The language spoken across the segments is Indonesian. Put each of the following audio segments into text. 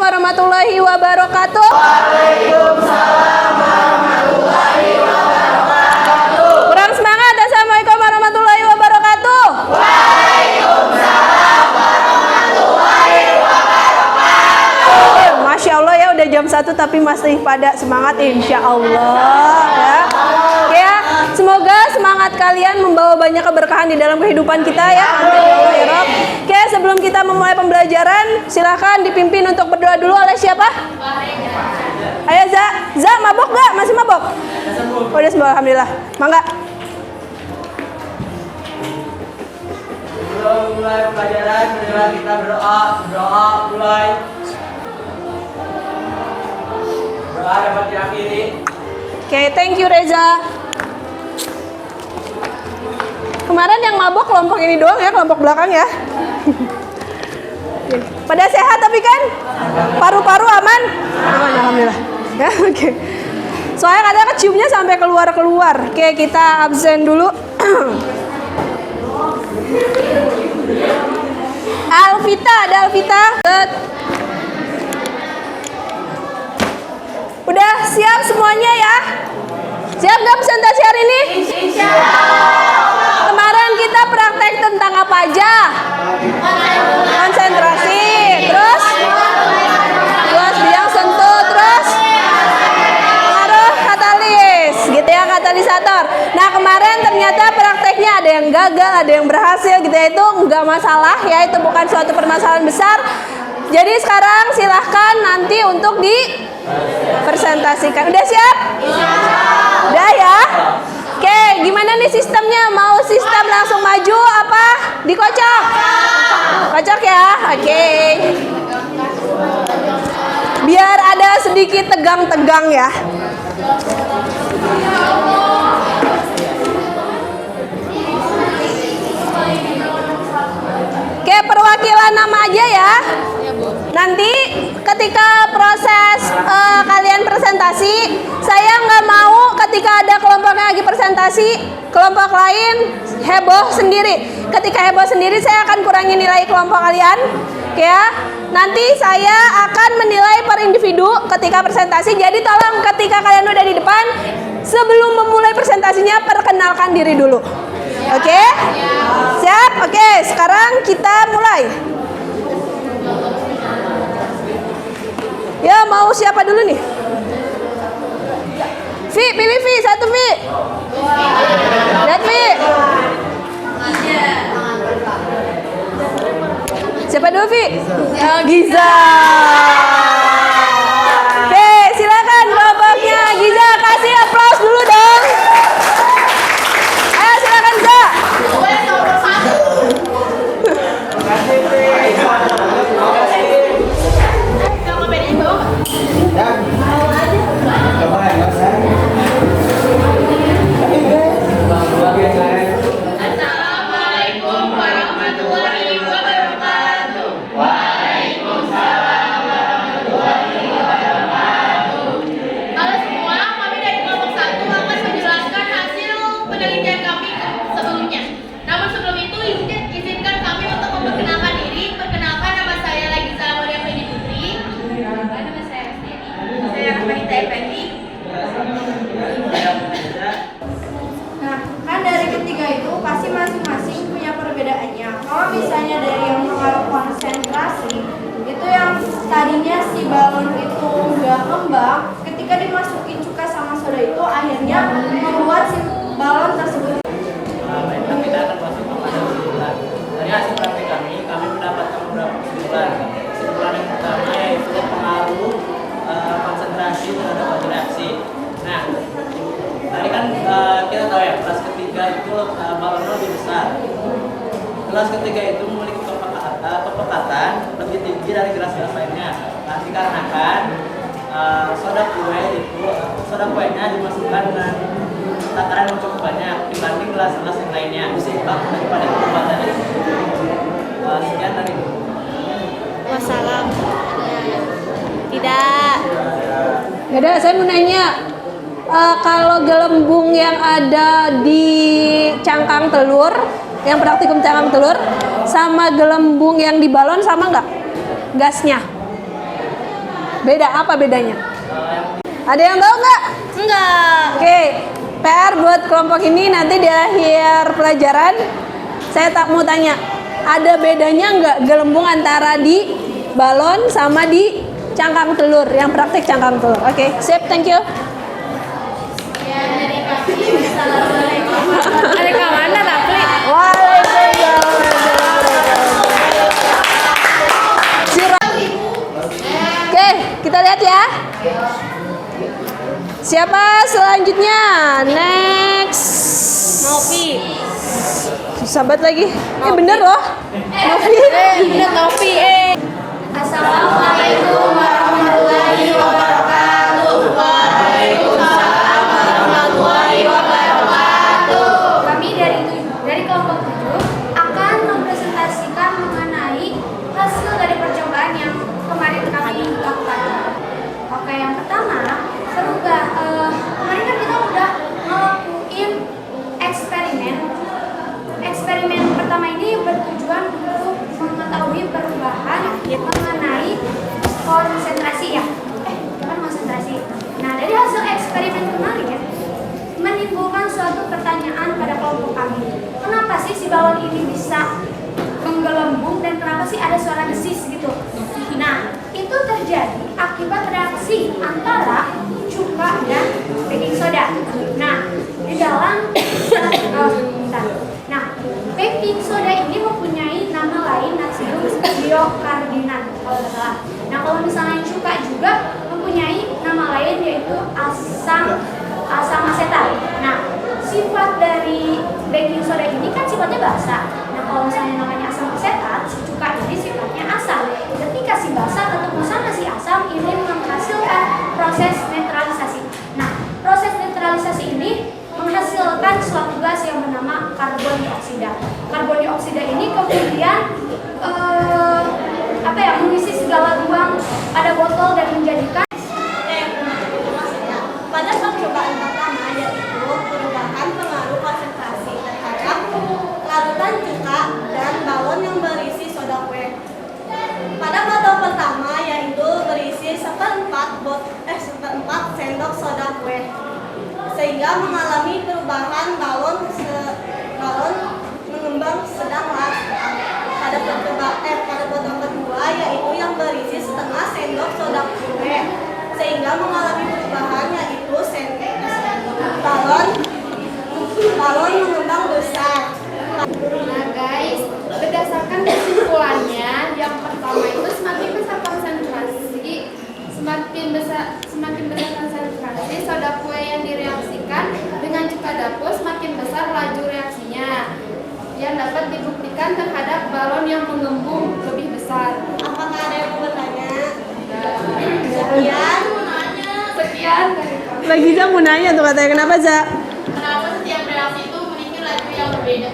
warahmatullahi wabarakatuh. Waalaikumsalam warahmatullahi wabarakatuh. Kurang semangat. Assalamualaikum warahmatullahi wabarakatuh. Waalaikumsalam warahmatullahi wabarakatuh. Masya Allah ya, udah jam 1 tapi masih pada semangat insya Allah ya. Ya, semoga semangat kalian membawa banyak keberkahan di dalam kehidupan kita ya. Amin ya Allah ya Rabb. Oke, sebelum kita memulai pembelajaran, silakan dipimpin untuk berdoa dulu oleh siapa? Ayo Za, mabok gak? Masih mabok? Oh, udah sembuh, alhamdulillah. Mangga. Sebelum mulai pembelajaran, marilah kita berdoa mulai. Doa dapat diakhiri. Oke, thank you Reza. Kemarin yang mabok kelompok ini doang ya, kelompok belakang ya. Pada sehat tapi kan? Paru-paru aman? Aman, alhamdulillah. Ya, oke. Soalnya kadang keciumnya sampai keluar-keluar. Oke, kita absen dulu. Alvita, ada Alvita? Good. Udah siap semuanya ya? Siap gak presentasi hari ini? Kemarin kita praktek tentang apa aja? Konsentrasi. Terus? Luas biang sentuh. Terus? Pengaruh katalis. Gitu ya, katalisator. Nah kemarin ternyata prakteknya ada yang gagal, ada yang berhasil gitu ya. Itu nggak masalah ya, itu bukan suatu permasalahan besar. Jadi sekarang silahkan nanti untuk dipresentasikan. Udah siap? Udah ya? Oke, gimana nih sistemnya? Mau sistem langsung maju apa dikocok? Kocok ya? Oke. Biar ada sedikit tegang-tegang ya. Oke, perwakilan nama aja ya. Nanti ketika proses kalian presentasi, saya nggak mau ketika ada kelompoknya lagi presentasi, kelompok lain heboh sendiri. Ketika heboh sendiri, saya akan kurangi nilai kelompok kalian, ya. Nanti saya akan menilai per individu ketika presentasi. Jadi tolong ketika kalian udah di depan, sebelum memulai presentasinya perkenalkan diri dulu. Oke? Siap? Oke, sekarang kita mulai. Ya, mau siapa dulu nih? Vi, pilih Vi, satu Vi. Lihat Vi. Siapa dulu Vi? Giza. Oke, silakan kelompoknya Giza, kasih aplaus dulu dong. Ayo silakan Giza. Assalamualaikum warahmatullahi wabarakatuh. Waalaikumsalam warahmatullahi wabarakatuh. Halo semua, kami dari kelompok 1 akan menjelaskan hasil penelitian kami sebelumnya. Namun sebelum itu izinkan kami untuk memperkenalkan diri. Perkenalkan, nama saya Lagiza Amalia Fendi Putri. Nama saya Rasteni. Saya Rahmanita Effendi. Nah, kan dari ketiga itu pasti masing-masing punya perbedaannya. Kalau misalnya dari yang pengaruh konsentrasi, itu yang tadinya si balon itu nggak ngembang, ketika dimasukin cuka sama soda itu akhirnya membuat si balon tersebut. Baiklah, kita akan masuk kepada kesimpulan. Dari hasil praktik kami mendapatkan beberapa kesimpulan. Kesimpulan yang pertama yaitu pengaruh konsentrasi terhadap suatu reaksi. Nah, tadi kan kita tahu ya, kelas ketiga itu balonnya lebih besar. Kelas ketiga itu memiliki kepekatan lebih tinggi dari gelas-gelas lainnya. Nah, dikarenakan soda kuenya dimasukkan dengan takaran yang cukup banyak dibanding gelas-gelas yang lainnya, seimbang daripada kelembabannya. Sekian dari itu. Wassalam. Tidak. Gak ada, saya mau nanya. Kalau gelembung yang ada di cangkang telur, yang praktikum cangkang telur, sama gelembung yang di balon sama nggak gasnya? Beda apa bedanya? Yang Ada yang tahu nggak? Enggak. Oke, PR buat kelompok ini nanti di akhir pelajaran saya tak mau tanya, ada bedanya nggak gelembung antara di balon sama di cangkang telur? Yang praktik cangkang telur. Oke, sip, thank you. Ya, dari kami. Assalamualaikum. Ada kawan Rapli. Waalaikumsalam. Oke, kita lihat ya. Siapa selanjutnya? Next. Novi. Susah banget lagi. Bener loh. Novi. Bener Novi. Assalamualaikum warahmatullahi wabarakatuh. Waalaikumsalam warahmatullahi wabarakatuh. Kami dari kelompok 7 akan mempresentasikan mengenai hasil dari percobaan yang kemarin kami lakukan. Oke, yang pertama, kemarin kan kita udah ngelakuin eksperimen. Eksperimen pertama ini bertujuan untuk mengetahui perubahan mengenai konsentrasi ya. Bukan konsentrasi. Nah, dari hasil eksperimen kemarin menimbulkan suatu pertanyaan pada kelompok kami. Kenapa sih si balon ini bisa menggelembung dan kenapa sih ada suara desis gitu? Nah, itu terjadi akibat reaksi antara cuka dan baking soda. Nah, di dalam Nah, baking soda ini mempunyai nama lain natrium biokarbonat kalau tidak salah. Nah, kalau misalnya cuka juga mempunyai nama lain yaitu asam asetat. Nah, sifat dari baking soda ini kan sifatnya basa. Nah, kalau misalnya namanya asam asetat, si cuka ini sifatnya asam. Ketika si basa ketemu sama si asam, ini menghasilkan proses netralisasi. Nah, proses netralisasi ini menghasilkan suatu gas yang bernama karbon dioksida. Karbon dioksida ini kemudian mengisi segala ruang pada botol dan menjadikan pada percobaan pertama yaitu perubahan pengaruh konsentrasi terhadap larutan cuka dan balon yang berisi soda kue. Pada botol pertama yaitu berisi seperempat sendok soda kue, sehingga mengalami perubahan balon mengembang sedang latah. Pada botol kedua yaitu yang berisi setengah sendok soda kue, sehingga mengalami perubahan yaitu balon mengembang besar. Nah guys, berdasarkan kesimpulannya, yang pertama itu semakin besar konsentrasi, semakin besar konsentrasi soda kue yang direaksikan dengan cuka dapur, semakin besar laju reaksinya yang dapat dibuktikan terhadap balon yang mengembung lebih besar. Apakah ada yang mau bertanya? Sekian. Lagi Za mau nanya tuh katanya, kenapa Za? Kenapa setiap reaksi itu memiliki laju yang berbeda?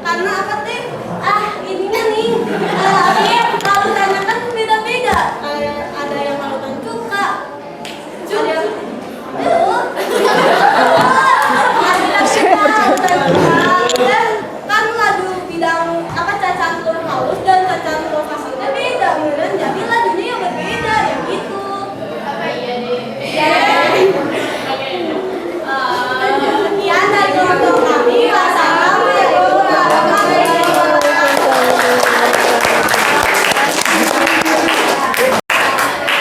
Karena apa sih? Ininya nih. Larutannya kan beda-beda. Ada yang larutan cuka. Ada yang kan laju bidang cacatur halus dan cacatur kasarnya beda, beneran. Jadi lajunya yang berbeda, yang itu. Apa iya deh? Sekian dari kelompok kami. Wassalamualaikum warahmatullahi wabarakatuh.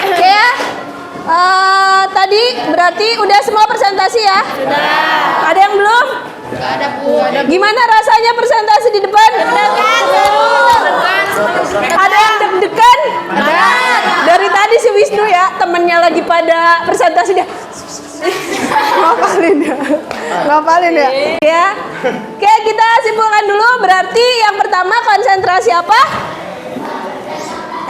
Oke ya. Tadi berarti udah semua presentasi ya? Sudah. Ada yang belum? Enggak ada, Bu. Gimana rasanya presentasi di depan? Ada yang deg-degan? Ada. Dari tadi si Wisnu ya, temennya lagi pada presentasi dia. Ngapalin ya. Ya. Oke, kita simpulkan dulu. Berarti yang pertama konsentrasi apa?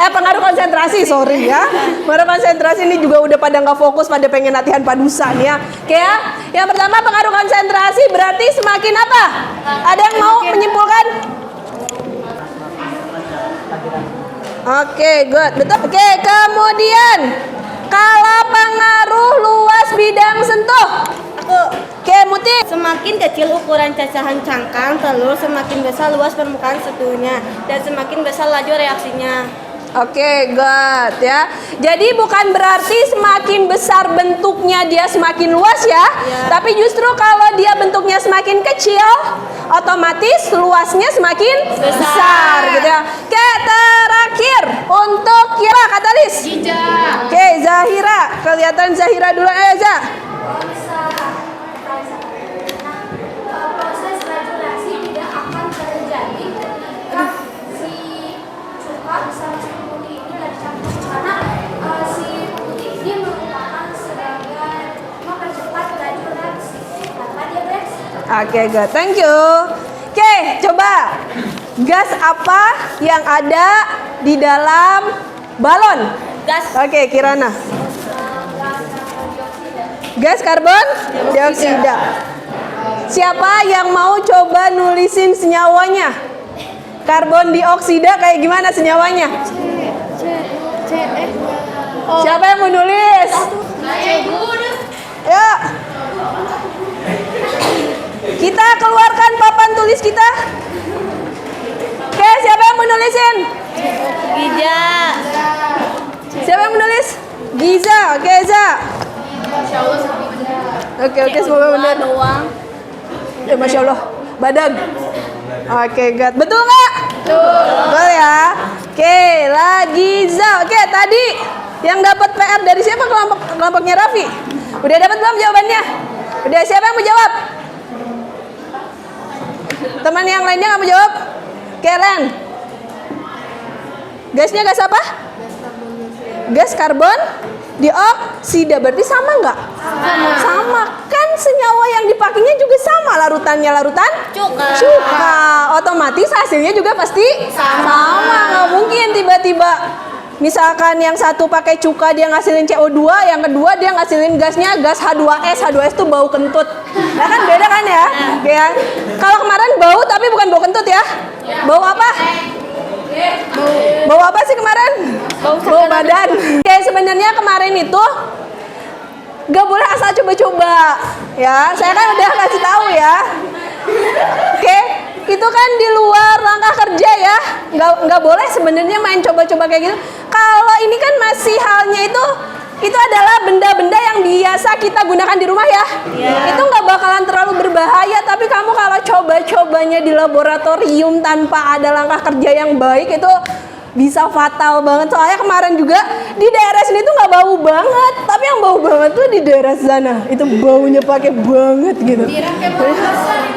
Pengaruh konsentrasi, sorry ya. Pengaruh konsentrasi ini juga udah pada nggak fokus, pada pengen latihan padusan ya. Oke ya. Yang pertama pengaruh konsentrasi berarti semakin apa? Ada yang mau menyimpulkan? Oke, good. Betul. Oke, kemudian kalau pengaruh luas bidang sentuh. Aku. Oke, Muti. Semakin kecil ukuran cacahan cangkang telur, semakin besar luas permukaan sutunya dan semakin besar laju reaksinya. Oke, good ya. Jadi bukan berarti semakin besar bentuknya dia semakin luas ya. Tapi justru kalau dia bentuknya semakin kecil, otomatis luasnya semakin besar gitu ya. Oke, terakhir untuk ya Katalis. Oke, Zahira. Kelihatan Zahira dulu. Za. Proses laju reaksi tidak akan terjadi ketika si cuka bersama si putih ini lagi campur, karena si putih ini merupakan sebagai mempercepat laju reaksi tanpa dia bereaksi. Oke, good. Thank you. Oke, coba. Gas apa yang ada di dalam balon? Gas. Oke, Kirana. Gas karbon dioksida. Siapa yang mau coba nulisin senyawanya? Karbon dioksida kayak gimana senyawanya? Siapa yang mau nulis? Ya. Kita keluarkan papan tulis kita. Oke, siapa yang mau nulisin? Giza. Siapa yang menulis? Giza. Oke, Za. Oke, semoga benar. Ya, Masya Allah. Badan. Oke, good. Betul nggak? Betul ya. Oke, lagi Za. Oke, tadi yang dapat PR dari siapa? Kelompoknya Raffi. Udah dapat belum jawabannya? Udah, siapa yang mau jawab? Teman yang lainnya nggak mau jawab? Keren. Gasnya gas apa? Gas karbon dioksida. Berarti sama nggak? Sama. Kan senyawa yang dipakainya juga sama. Larutannya larutan cuka. Otomatis hasilnya juga pasti sama. Nggak mungkin tiba-tiba misalkan yang satu pakai cuka dia ngasilin CO2, yang kedua dia ngasilin gasnya gas H2S. H2S tuh bau kentut. Nah kan beda kan ya? Ya. Kalau kemarin bau tapi bukan bau kentut ya. Bau apa? Bau apa sih kemarin? Bau badan. Oke, sebenarnya kemarin itu gak boleh asal coba-coba. Ya, saya kan udah kasih tahu ya. Oke, itu kan di luar langkah kerja ya. Nggak boleh sebenarnya main coba-coba kayak gitu. Kalau ini kan masih halnya itu adalah benda-benda yang biasa kita gunakan di rumah ya. Itu nggak bakalan terlalu berbahaya, tapi kamu kalau coba-cobanya di laboratorium tanpa ada langkah kerja yang baik itu bisa fatal banget. Soalnya kemarin juga di daerah sini tuh nggak bau banget, tapi yang bau banget tuh di daerah sana. Itu baunya pakai banget gitu.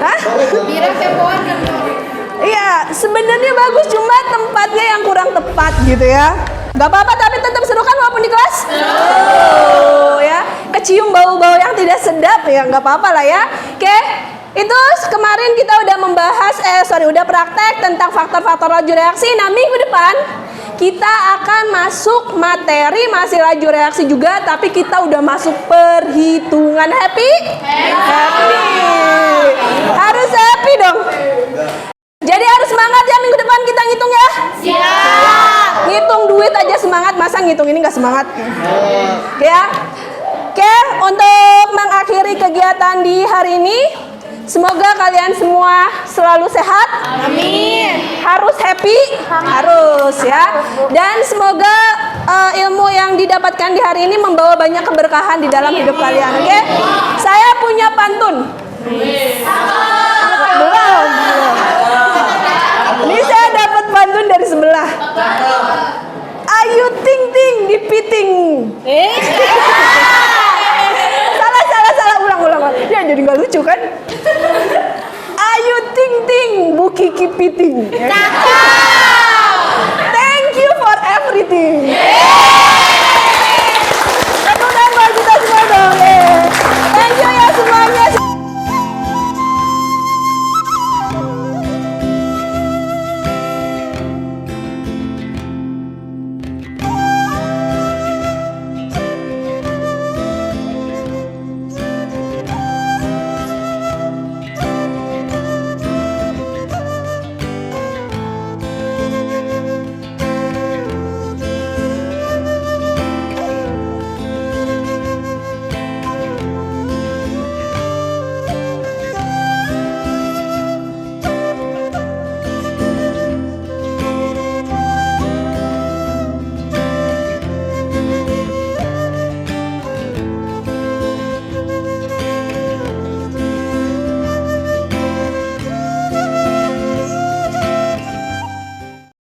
Hah? Iya, sebenarnya bagus, cuma tempatnya yang kurang tepat gitu ya. Gak apa-apa, tapi tetap seru kan walaupun di kelas? Oh ya, kecium bau-bau yang tidak sedap ya nggak apa-apa lah ya. Oke, itu kemarin kita udah udah praktek tentang faktor-faktor laju reaksi. Nah, minggu depan kita akan masuk materi masih laju reaksi juga, tapi kita udah masuk perhitungan. Happy? Harus happy dong. Jadi harus semangat ya, minggu depan kita ngitung ya. Siap. Ngitung duit aja semangat, masa ngitung ini nggak semangat? Ya. Oke, untuk mengakhiri kegiatan di hari ini, semoga kalian semua selalu sehat. Amin. Harus happy, harus ya. Dan semoga ilmu yang didapatkan di hari ini membawa banyak keberkahan di dalam hidup kalian. Oke? Saya punya pantun. Belum. Ini saya dapat pantun dari sebelah. Ayu ting ting dipiting. Salah. Ulang. Ya jadi nggak lucu kan? Ayu ting ting bu kiki piting. Cakep.